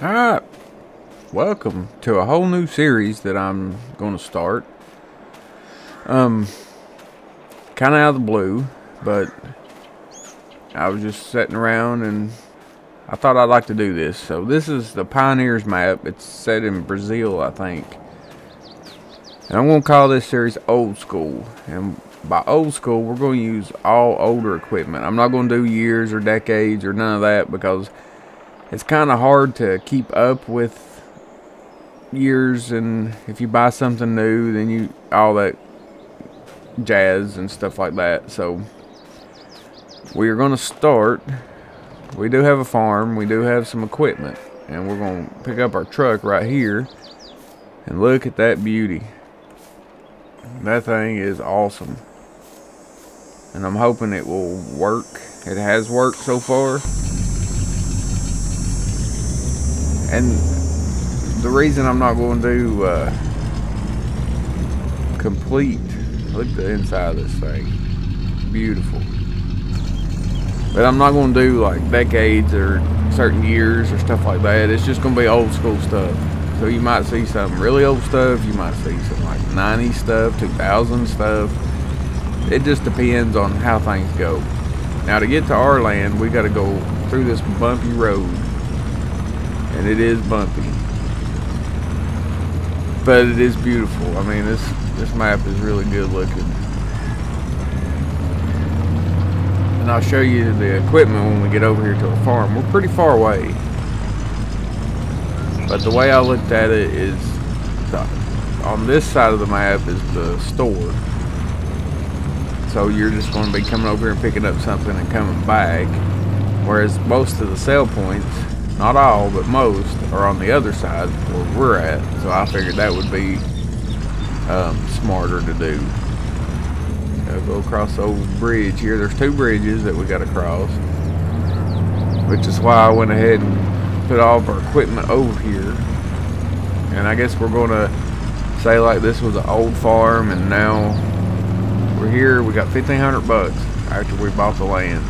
Alright, welcome to a whole new series that I'm going to start. Kind of out of the blue, but I was just sitting around and I thought I'd like to do this. So this is the Pioneers map. It's set in Brazil, I think. And I'm going to call this series Old School. And by old school, we're going to use all older equipment. I'm not going to do years or decades or none of that because it's kind of hard to keep up with years, and if you buy something new, then you all that jazz and stuff like that. So we are going to start. We do have a farm, we do have some equipment, and we're going to pick up our truck right here and look at that beauty. That thing is awesome, and I'm hoping it will work. It has worked so far. And the reason I'm not going to do complete, look at the inside of this thing, beautiful. But I'm not going to do like decades or certain years or stuff like that. It's just going to be old school stuff. So you might see some really old stuff, you might see some like 90s stuff, 2000 stuff. It just depends on how things go. Now to get to our land, we got to go through this bumpy road. And it is bumpy, but it is beautiful. I mean, this map is really good looking, and I'll show you the equipment when we get over here to the farm. We're pretty far away, but the way I looked at it is on this side of the map is the store, so you're just going to be coming over here and picking up something and coming back, whereas most of the sell points, not all, but most, are on the other side where we're at. So I figured that would be smarter to do. Gotta go across the old bridge here. There's two bridges that we gotta cross, which is why I went ahead and put all of our equipment over here. And I guess we're gonna say like this was an old farm, and now we're here. We got $1,500 after we bought the land,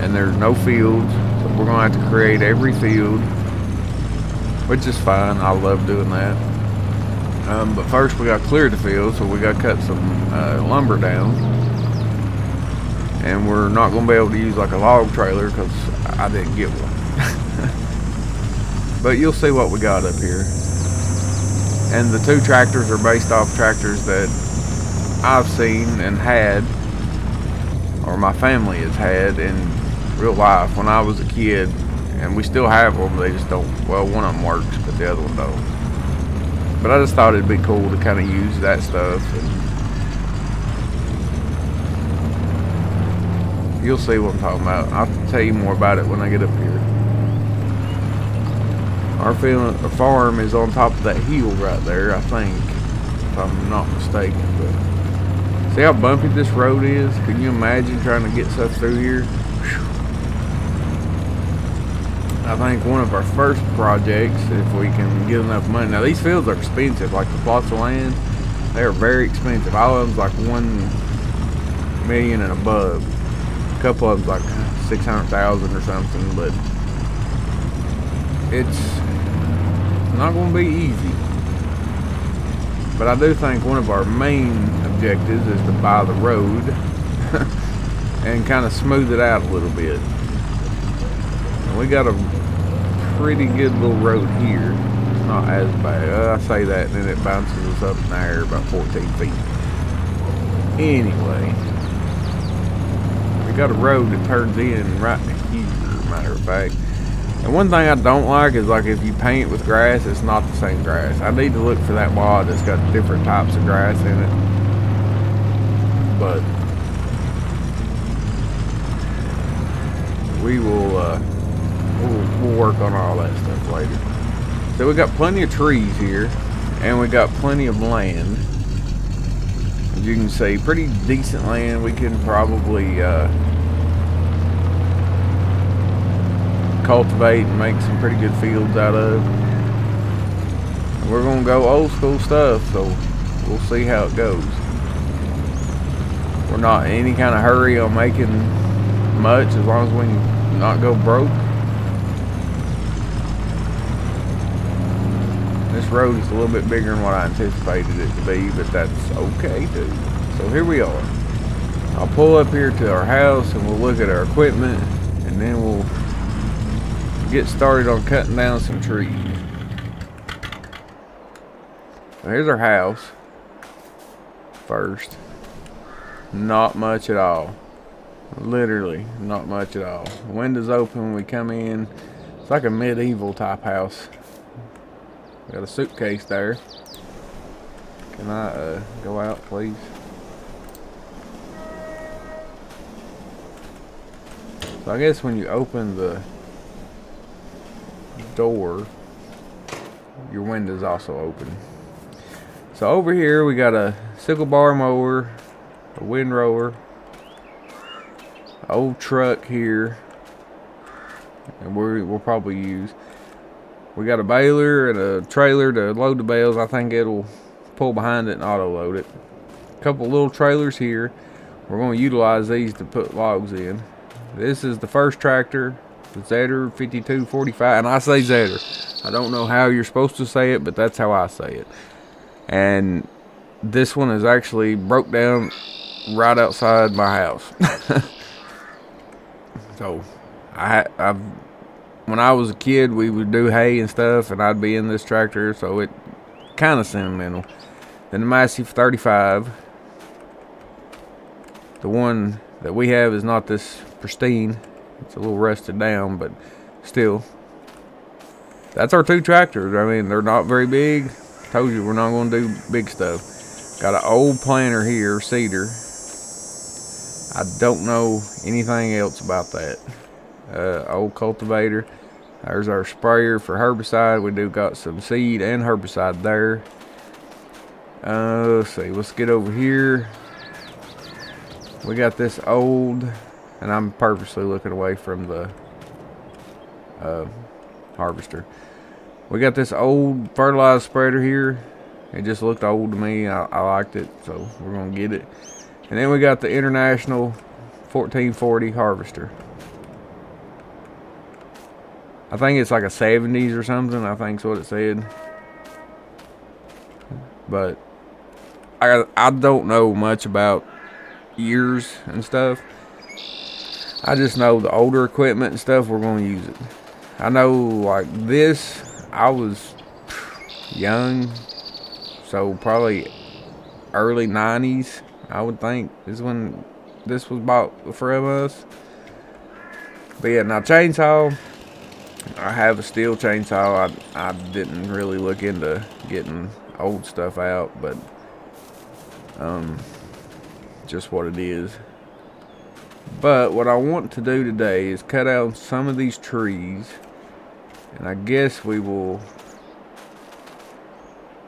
and there's no fields. We're going to have to create every field, which is fine. I love doing that. But first we got to clear the field, so we got to cut some lumber down. And we're not going to be able to use like a log trailer because I didn't get one. But you'll see what we got up here. And the two tractors are based off tractors that I've seen and had, or my family has had in real life when I was a kid, and we still have them. They just don't, well, one of them works but the other one don't. But I just thought it'd be cool to kind of use that stuff, and you'll see what I'm talking about. I'll tell you more about it when I get up here. Our farm is on top of that hill right there, I think, if I'm not mistaken. But see how bumpy this road is? Can you imagine trying to get stuff through here? I think one of our first projects, if we can get enough money. Now these fields are expensive, like the plots of land, they are very expensive. All of them's like 1 million and above. A couple of them's like 600,000 or something, but it's not going to be easy. But I do think one of our main objectives is to buy the road and kind of smooth it out a little bit. We got a pretty good little road here. It's not as bad. I say that and then it bounces us up in the air about 14 feet. Anyway, we got a road that turns in right here, matter of fact. And one thing I don't like is like if you paint with grass, it's not the same grass. I need to look for that mod that's got different types of grass in it. But we will we'll work on all that stuff later. So we got plenty of trees here, and we got plenty of land. As you can see, pretty decent land. We can probably cultivate and make some pretty good fields out of. And we're gonna go old school stuff, so we'll see how it goes. We're not in any kind of hurry on making much, as long as we can not go broke. This road is a little bit bigger than what I anticipated it to be, but that's okay too. So here we are. I'll pull up here to our house and we'll look at our equipment, and then we'll get started on cutting down some trees. So here's our house. First, not much at all. Literally not much at all. The windows open when we come in. It's like a medieval type house. Got a suitcase there. Can I go out, please? So I guess when you open the door, your window's also open. So over here we got a sickle bar mower, a windrower, old truck here, and we'll probably use. We got a baler and a trailer to load the bales. I think it'll pull behind it and auto load it. A couple little trailers here. We're going to utilize these to put logs in. This is the first tractor, the Zedder 5245, and I say Zedder. I don't know how you're supposed to say it, but that's how I say it. And this one is actually broke down right outside my house. So I've when I was a kid, we would do hay and stuff, and I'd be in this tractor, so it kind of sentimental. Then the Massey 35. The one that we have is not this pristine. It's a little rusted down, but still. That's our two tractors. I mean, they're not very big. Told you we're not going to do big stuff. Got an old planter here, cedar. I don't know anything else about that. Old cultivator. There's our sprayer for herbicide. We do got some seed and herbicide there. Let's see. Let's get over here. We got this old, and I'm purposely looking away from the harvester. We got this old fertilizer spreader here. It just looked old to me. I liked it, so we're gonna get it. And then we got the International 1440 harvester. I think it's like a 70s or something. I think's what it said. But I don't know much about years and stuff. I just know the older equipment and stuff, we're going to use it. I know like this, I was young, so probably early 90s, I would think, is when this was bought from us. But yeah, now chainsaw, I have a steel chainsaw. I didn't really look into getting old stuff out, but just what it is. But what I want to do today is cut out some of these trees, and I guess we will.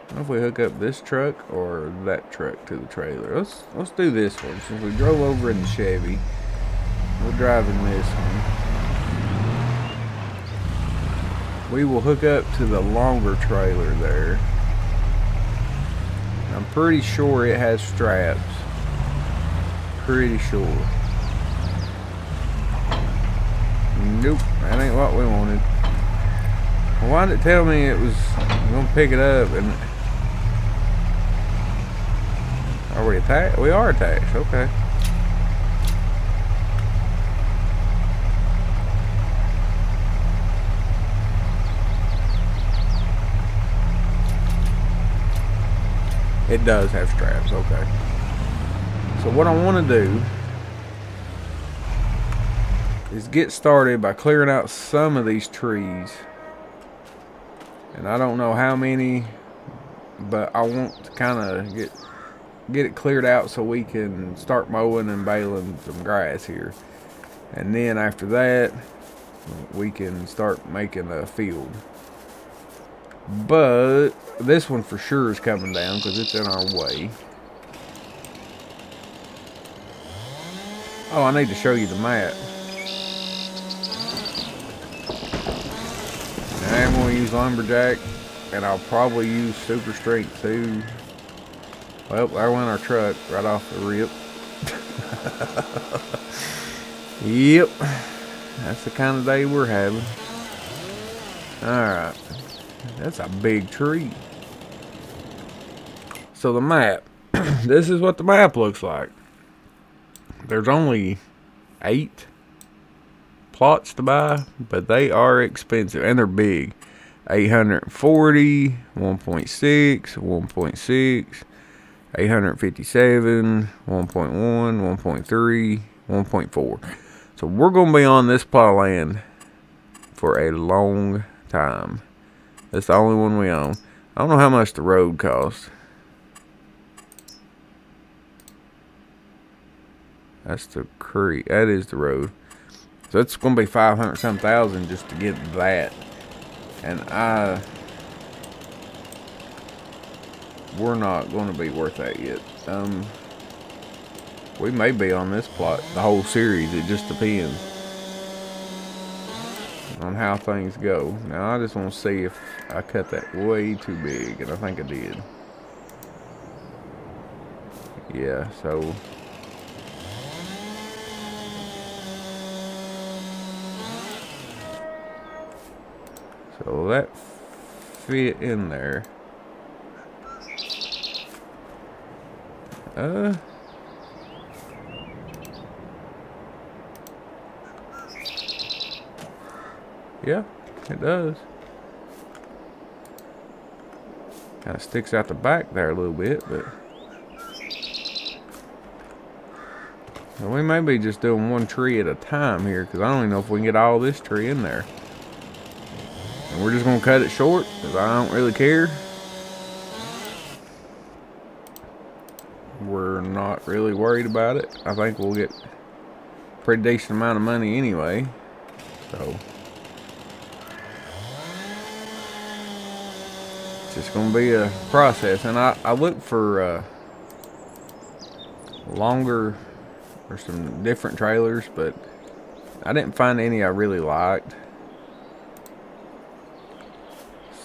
I don't know if we hook up this truck or that truck to the trailer. Let's do this one. Since we drove over in the Chevy, we're driving this one. We will hook up to the longer trailer there. I'm pretty sure it has straps. Pretty sure. Nope, that ain't what we wanted. Well, why did it tell me it was gonna pick it up? And are we attached? We are attached. Okay. It does have straps, okay. So what I want to do is get started by clearing out some of these trees. And I don't know how many, but I want to kind of get it cleared out so we can start mowing and baling some grass here. And then after that, we can start making a field. But this one for sure is coming down because it's in our way. Oh, I need to show you the map. And I'm going to use lumberjack, and I'll probably use super strength too. Well, there went our truck right off the rip. Yep, that's the kind of day we're having. All right. That's a big tree. So the map. This is what the map looks like. There's only 8 plots to buy, but they are expensive and they're big. 840, 1.6, 1.6, 857, 1.1, 1.3, 1.4. So we're going to be on this plot of land for a long time. That's the only one we own. I don't know how much the road costs. That's the creek. That is the road. So it's going to be 500-some thousand just to get that. And we're not going to be worth that yet. We may be on this plot the whole series. It just depends on how things go. Now I just want to see if I cut that way too big, and I think I did. Yeah, so that fit in there. Yeah, it does. Kind of sticks out the back there a little bit, but we may be just doing one tree at a time here, because I don't even know if we can get all this tree in there. And we're just going to cut it short, because I don't really care. We're not really worried about it. I think we'll get a pretty decent amount of money anyway. So it's just going to be a process. And I looked for longer or some different trailers, but I didn't find any I really liked.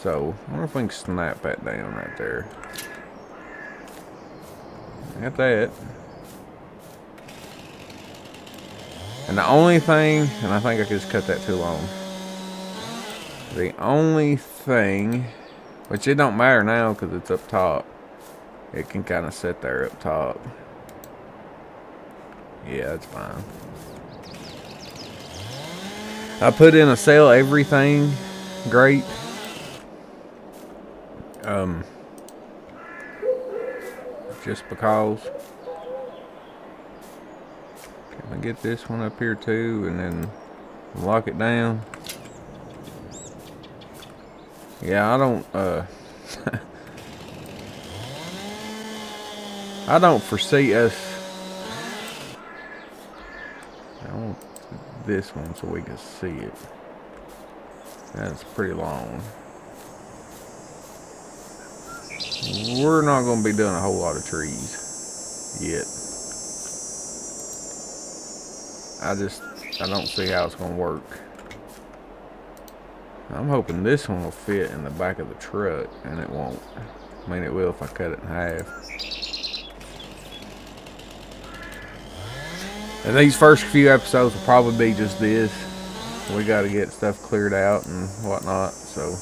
So I wonder if we can snap that down right there. Got that. And the only thing, and I think I just cut that too long. The only thing, which it don't matter now because it's up top. It can kind of sit there up top. Yeah, that's fine. I put in a sell everything great. Just because. Can I get this one up here too and then lock it down? Yeah, I don't I don't foresee us. I want this one so we can see it. That's pretty long. We're not going to be doing a whole lot of trees yet. I don't see how it's going to work. I'm hoping this one will fit in the back of the truck, and it won't. I mean, it will if I cut it in half. And these first few episodes will probably be just this. We got to get stuff cleared out and whatnot, so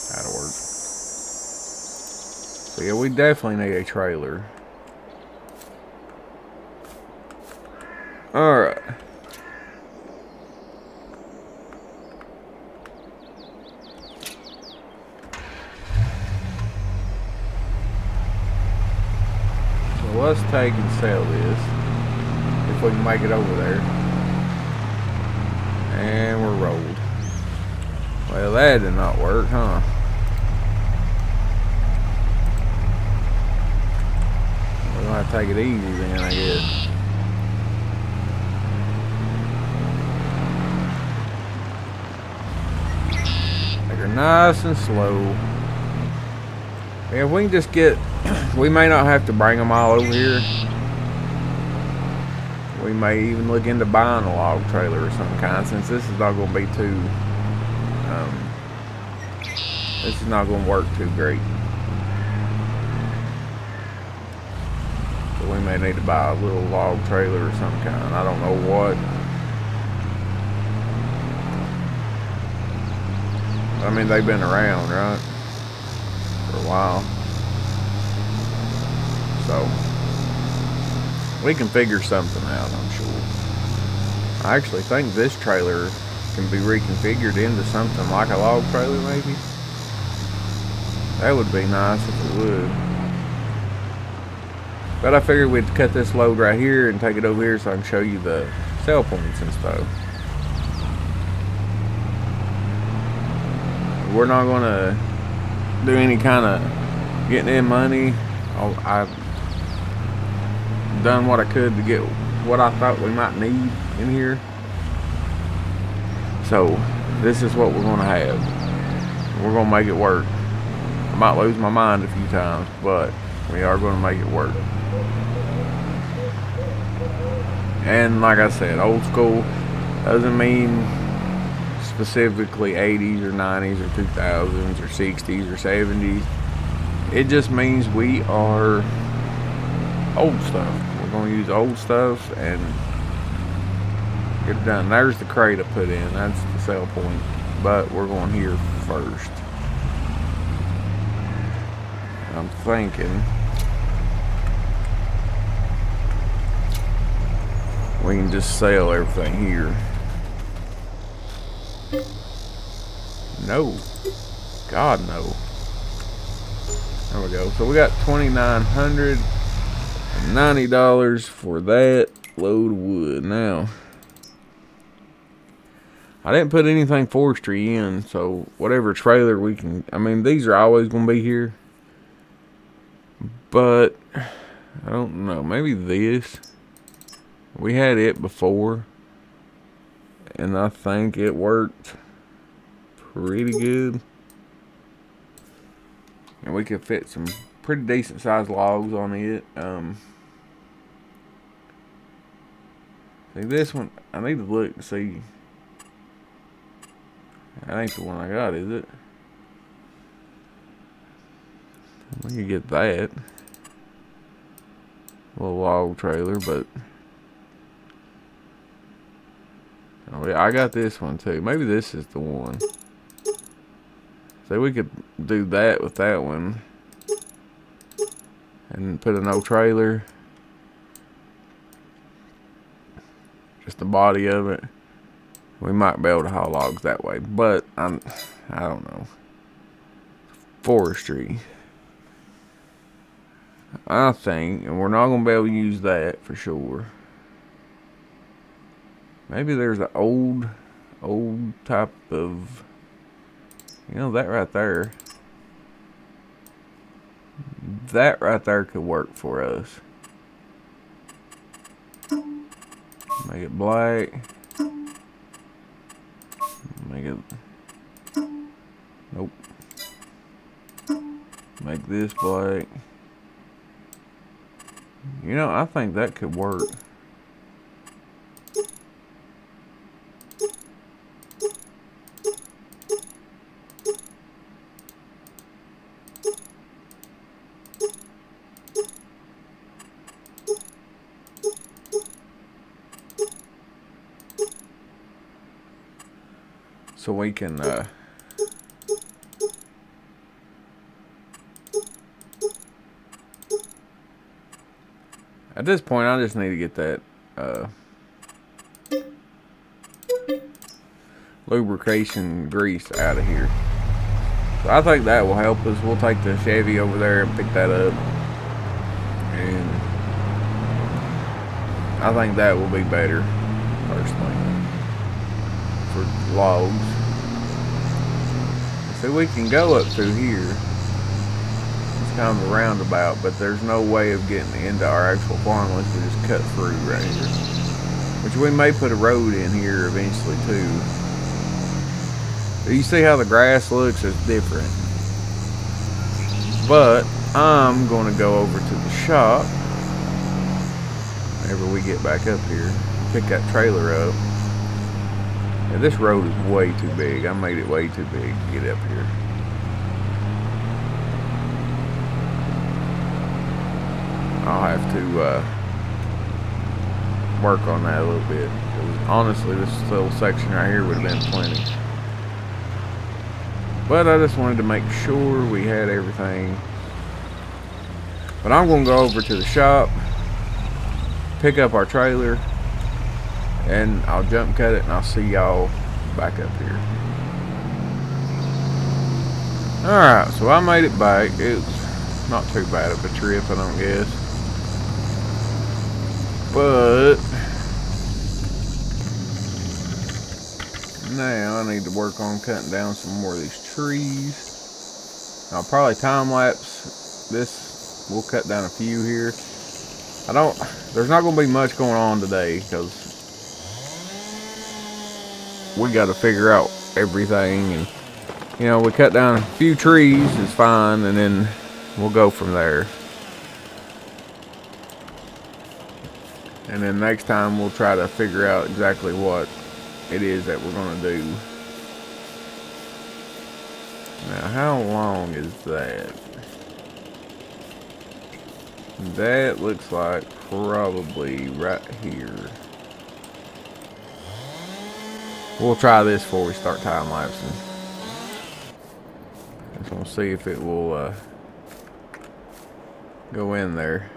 that'll work. So yeah, we definitely need a trailer. Alright. So let's take and sell this. If we can make it over there. And we're rolled. Well, that did not work, huh? We're gonna have to take it easy then, I guess. Take her nice and slow. Yeah, if we can just get... we may not have to bring them all over here. We may even look into buying a log trailer of some kind, since this is not going to be too... this is not going to work too great. So we may need to buy a little log trailer or some kind. I don't know what. I mean, they've been around, right? while. So we can figure something out, I'm sure. I actually think this trailer can be reconfigured into something like a log trailer, maybe. That would be nice if it would. But I figured we'd cut this load right here and take it over here so I can show you the sell points and stuff. We're not going to do any kind of getting in money. I've done what I could to get what I thought we might need in here. So this is what we're going to have. We're going to make it work. I might lose my mind a few times, but we are going to make it work. And like I said, old school doesn't mean specifically 80s or 90s or 2000s or 60s or 70s. It just means we are old stuff. We're going to use old stuff and get it done. There's the crate I put in. That's the sell point. But we're going here first. I'm thinking we can just sell everything here. No. God, no. There we go. So we got $2,990 for that load of wood. Now, I didn't put anything forestry in, so whatever trailer we can... I mean, these are always going to be here. But, I don't know. Maybe this. We had it before. And I think it worked pretty good. And we could fit some pretty decent sized logs on it. See this one, I need to look and see. That ain't the one I got, is it? We can get that. A little log trailer, but oh, yeah, I got this one too. Maybe this is the one. So we could do that with that one. And put a no trailer. Just the body of it. We might be able to haul logs that way. But I don't know. Forestry. I think, and we're not going to be able to use that for sure. Maybe there's an old type of, you know, that right there. That right there could work for us. Make it black. Make it, nope. Make this black. You know, I think that could work. So we can at this point I just need to get that lubrication grease out of here. So I think that will help us. We'll take the Chevy over there and pick that up, and I think that will be better personally for logs. So we can go up through here. It's kind of a roundabout, but there's no way of getting into our actual farm unless we just cut through right here. Which we may put a road in here eventually too. But you see how the grass looks? It's different. But I'm going to go over to the shop whenever we get back up here. Pick that trailer up. Yeah, this road is way too big. I made it way too big to get up here. I'll have to work on that a little bit. Honestly, this little section right here would have been plenty. But I just wanted to make sure we had everything. But I'm going to go over to the shop, pick up our trailer, and I'll jump cut it, and I'll see y'all back up here. Alright, so I made it back. It's not too bad of a trip, I don't guess. But now I need to work on cutting down some more of these trees. I'll probably time lapse this. We'll cut down a few here. There's not going to be much going on today because we got to figure out everything, and you know, we cut down a few trees, it's fine, and then we'll go from there. And then next time we'll try to figure out exactly what it is that we're going to do. Now, how long is that? That looks like probably right here. We'll try this before we start time lapsing. Just want to see if it will go in there.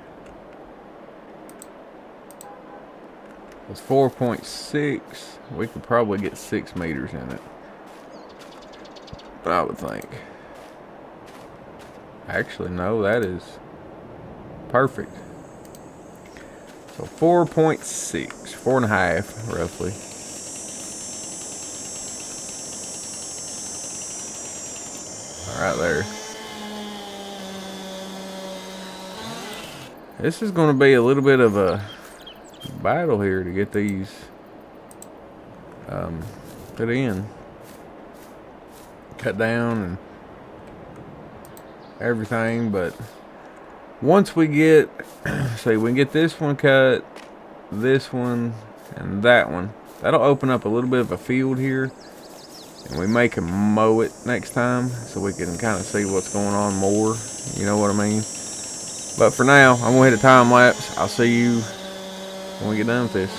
It's 4.6. We could probably get 6 meters in it, I would think. Actually, no, that is perfect. So 4.6, 4.5 roughly. Right there. This is going to be a little bit of a battle here to get these put in, cut down, and everything. But once we get, see, we can get this one cut, this one, and that one. That'll open up a little bit of a field here. And we may can mow it next time so we can kind of see what's going on more. You know what I mean? But for now, I'm going to hit a time lapse. I'll see you when we get done with this.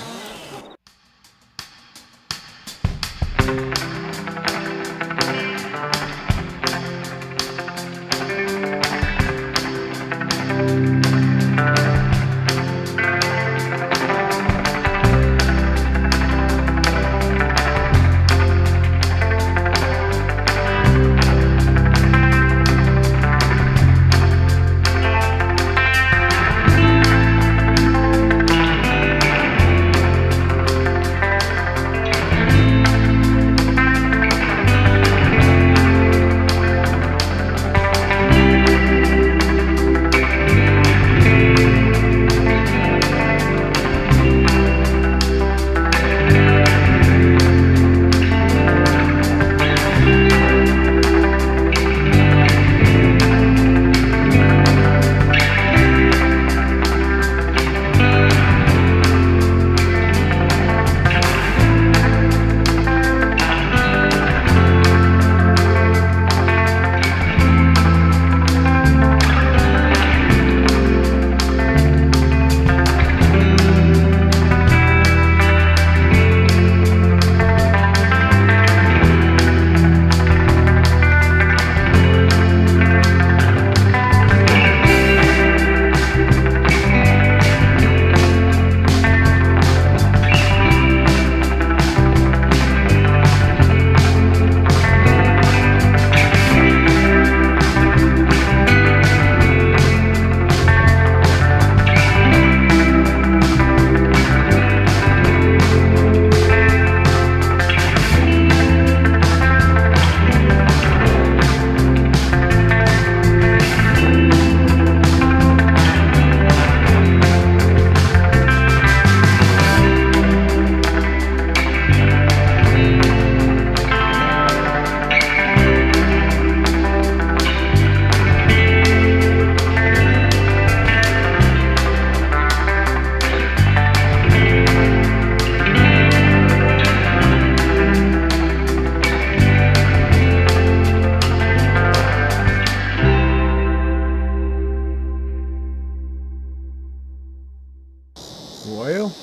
Well,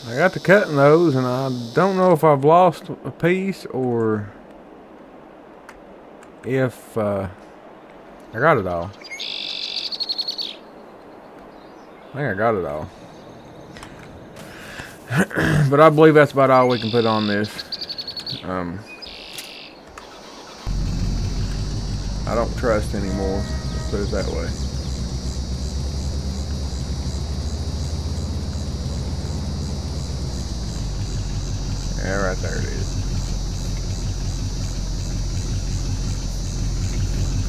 I got to cutting those, and I don't know if I've lost a piece or if I got it all. I think I got it all. But I believe that's about all we can put on this. I don't trust anymore. Let's put it that way. Yeah, right there it is.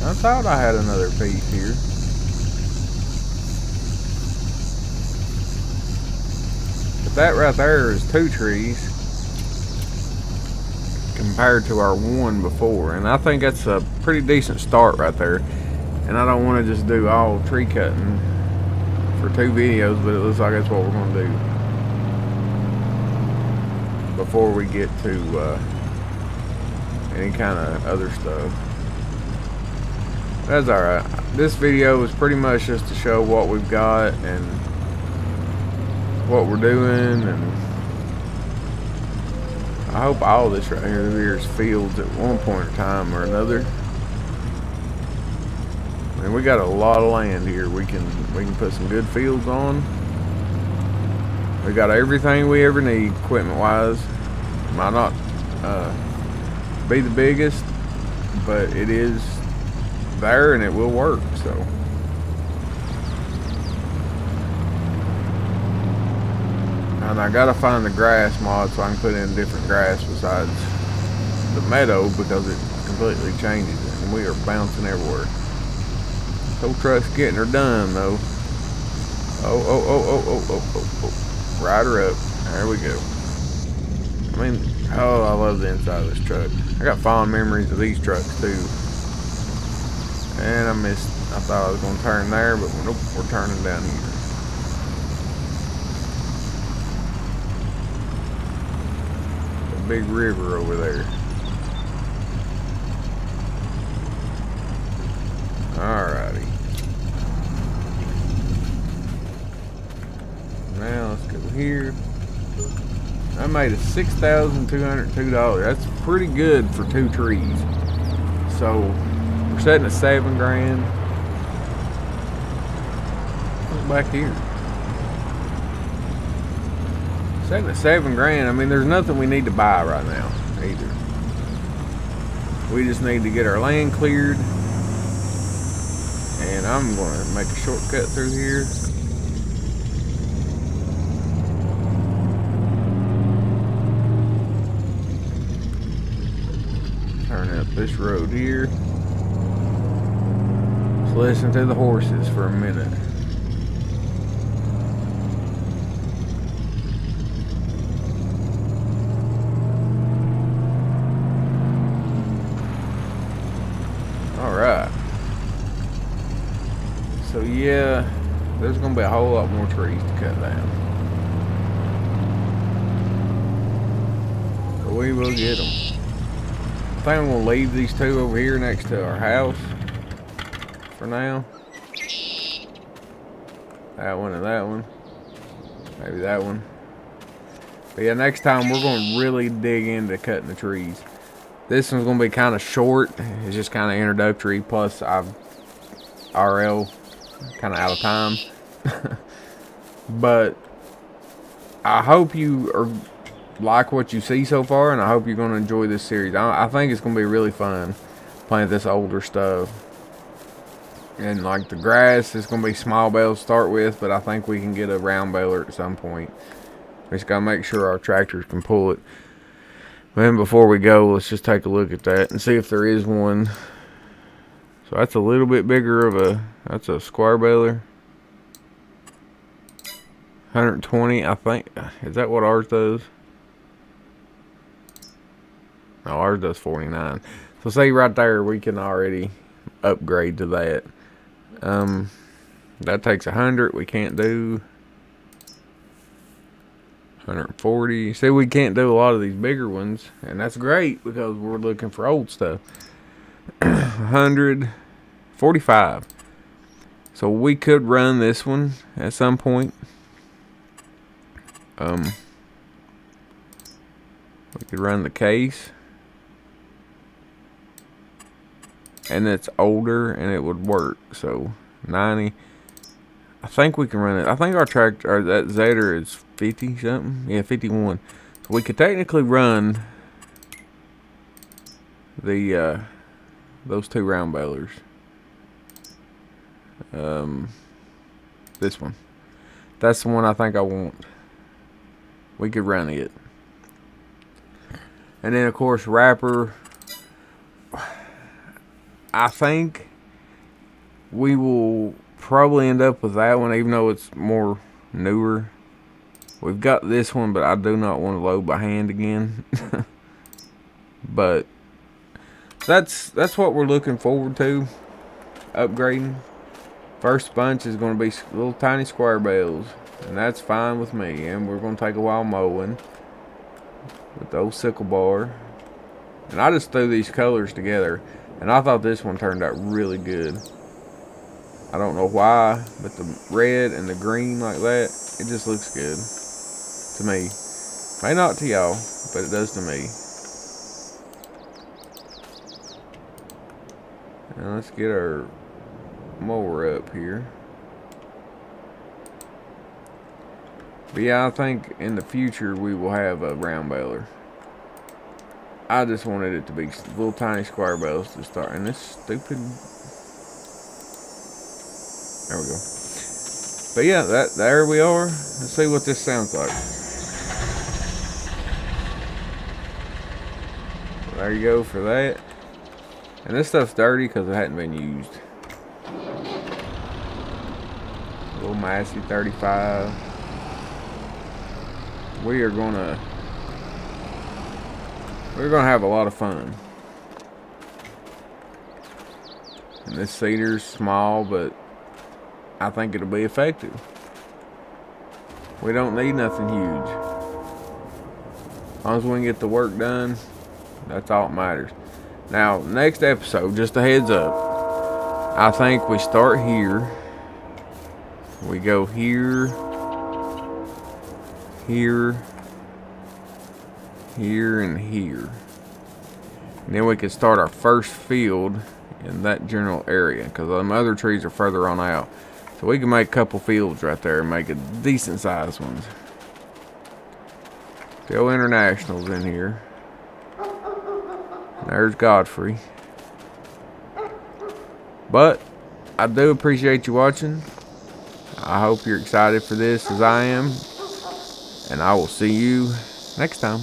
I thought I had another piece here. But that right there is 2 trees compared to our 1 before. And I think that's a pretty decent start right there. And I don't want to just do all tree cutting for 2 videos, but it looks like that's what we're going to do before we get to any kind of other stuff. That's alright. This video is pretty much just to show what we've got and what we're doing, and I hope all this right here is fields at one point in time or another. And we got a lot of land here we can put some good fields on. We got everything we ever need equipment wise. Might not be the biggest, but it is there and it will work. So and I gotta find the grass mod so I can put in different grass besides the meadow, because it completely changes it and we are bouncing everywhere. Tow truck's getting her done though. Oh. Ride her up. There we go. I mean, oh, I love the inside of this truck. I got fond memories of these trucks too. And I thought I was going to turn there, but nope, we're turning down here. A big river over there. Alrighty. Now let's go here. I made a $6,202. That's pretty good for 2 trees. So we're setting at $7 grand. Look back here. Setting at $7 grand. I mean, there's nothing we need to buy right now either. We just need to get our land cleared. And I'm going to make a shortcut through here. Turn up this road here. Let's listen to the horses for a minute. Alright. So yeah, there's going to be a whole lot more trees to cut down. But we will get them. I think I'm going to leave these 2 over here next to our house for now. That one and that one. Maybe that one. But yeah, next time we're going to really dig into cutting the trees. This one's going to be kind of short. It's just kind of introductory. Plus, I've RL kind of out of time. But I hope you are like what you see so far, and I hope you're going to enjoy this series. I think it's going to be really fun playing this older stuff. And like the grass is going to be small bales to start with, but I think we can get a round baler at some point. We just got to make sure our tractors can pull it. Then before we go, let's just take a look at that and see if there is one. So that's a little bit bigger of a, that's a square baler. 120, I think. Is that what ours does? No, ours does 49. So see right there, we can already upgrade to that. That takes 100. We can't do 140. See, we can't do a lot of these bigger ones, and that's great because we're looking for old stuff. 145. So we could run this one at some point. We could run the case. and it's older and it would work. So 90. I think we can run it. I think our tractor, or that Zetor, is 50 something. Yeah, 51. So we could technically run the those two round balers. This one. That's the one I think I want. We could run it. And then of course Rapper. I think we will probably end up with that one, even though it's more newer. We've got this one, but I do not want to load by hand again. But that's what we're looking forward to upgrading. First bunch is going to be little tiny square bales, and that's fine with me. And we're going to take a while mowing with the old sickle bar. And I just threw these colors together, and I thought this one turned out really good. I don't know why, but the red and the green like that, it just looks good to me. May not to y'all, but it does to me. Now let's get our mower up here. But yeah, I think in the future we will have a round baler. I just wanted it to be little tiny square bales to start. And this stupid... There we go. But yeah, there we are. Let's see what this sounds like. So there you go for that. And this stuff's dirty because it hadn't been used. Little Massey 35. We're gonna have a lot of fun. And this seeder's small, but I think it'll be effective. We don't need nothing huge. As long as we can get the work done, that's all that matters. Now, next episode, just a heads up, I think we start here. We go here, here, here, and here. And then we can start our first field in that general area, because them other trees are further on out. So we can make a couple fields right there and make it decent sized ones. Still Internationals in here. There's Godfrey. But I do appreciate you watching. I hope you're excited for this as I am. And I will see you next time.